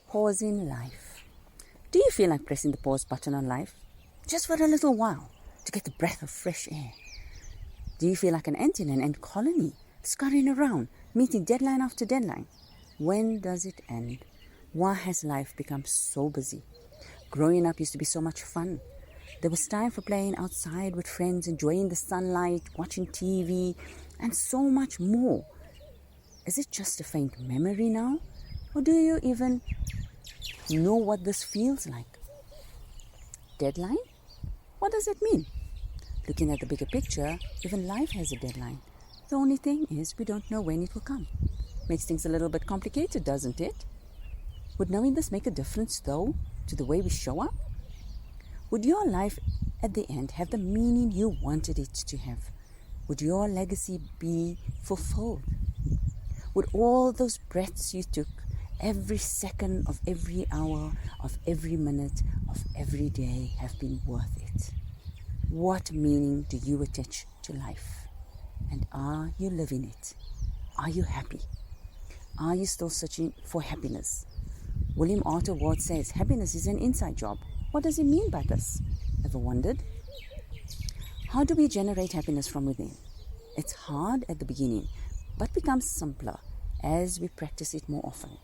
Pausing life. Do you feel like pressing the pause button on life? Just for a little while, to get the breath of fresh air. Do you feel like an ant in an ant colony, scurrying around, meeting deadline after deadline? When does it end? Why has life become so busy? Growing up used to be so much fun. There was time for playing outside with friends, enjoying the sunlight, watching TV, and so much more. Is it just a faint memory now? Or do you even know what this feels like? Deadline? What does it mean? Looking at the bigger picture, even life has a deadline. The only thing is we don't know when it will come. Makes things a little bit complicated, doesn't it? Would knowing this make a difference, though, to the way we show up? Would your life at the end have the meaning you wanted it to have? Would your legacy be fulfilled? Would all those breaths you took, every second of every hour, of every minute, of every day have been worth it? What meaning do you attach to life? And are you living it? Are you happy? Are you still searching for happiness? William Arthur Ward says happiness is an inside job. What does he mean by this? Ever wondered? How do we generate happiness from within? It's hard at the beginning, but becomes simpler as we practice it more often.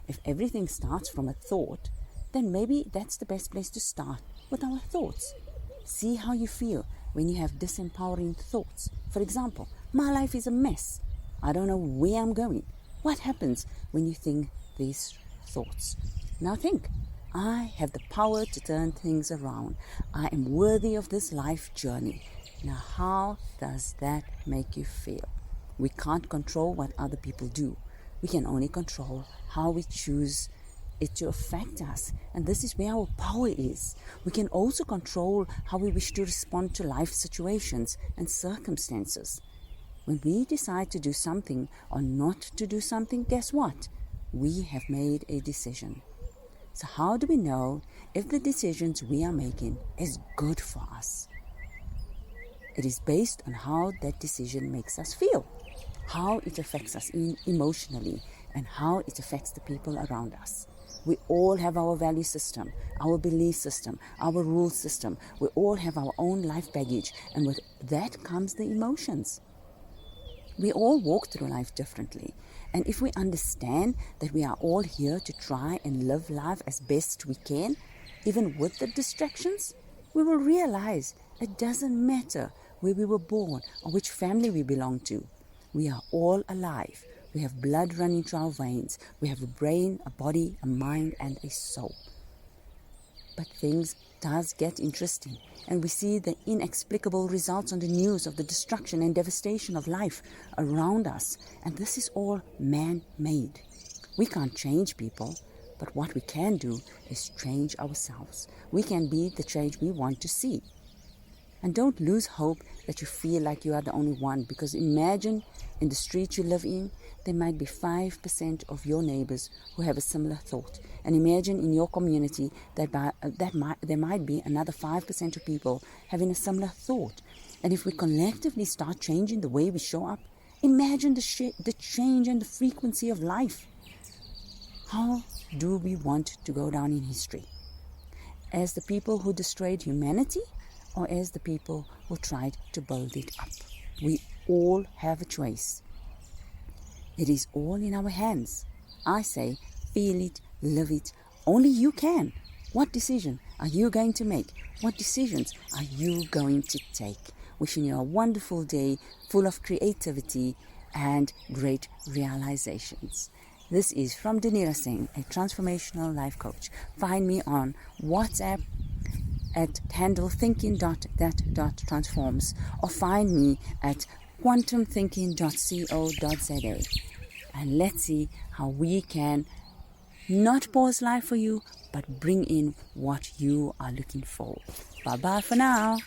If everything starts from a thought, then maybe that's the best place to start, with our thoughts. See how you feel when you have disempowering thoughts. For example, my life is a mess. I don't know where I'm going. What happens when you think these thoughts? Now think, I have the power to turn things around. I am worthy of this life journey. Now how does that make you feel? We can't control what other people do. We can only control how we choose it to affect us. And this is where our power is. We can also control how we wish to respond to life situations and circumstances. When we decide to do something or not to do something, guess what? We have made a decision. So how do we know if the decisions we are making is good for us? It is based on how that decision makes us feel, how it affects us emotionally, and how it affects the people around us. We all have our value system, our belief system, our rule system. We all have our own life baggage, and with that comes the emotions. We all walk through life differently, and if we understand that we are all here to try and live life as best we can, even with the distractions, we will realize it doesn't matter where we were born or which family we belong to. We are all alive. We have blood running through our veins. We have a brain, a body, a mind, and a soul. But things does get interesting, and we see the inexplicable results on the news of the destruction and devastation of life around us. And this is all man-made. We can't change people, but what we can do is change ourselves. We can be the change we want to see. And don't lose hope that you feel like you are the only one, because imagine in the street you live in, there might be 5% of your neighbors who have a similar thought. And imagine in your community that there might be another 5% of people having a similar thought. And if we collectively start changing the way we show up, imagine the change and the frequency of life. How do we want to go down in history? As the people who destroyed humanity, or as the people who tried to build it up? We all have a choice. It is all in our hands. I say, feel it, live it. Only you can. What decision are you going to make? What decisions are you going to take? Wishing you a wonderful day full of creativity and great realizations. This is from Danira Singh, a transformational life coach. Find me on WhatsApp at handle thinking.that.transforms, or find me at quantumthinking.co.za. And let's see how we can not pause life for you, but bring in what you are looking for. Bye-bye for now.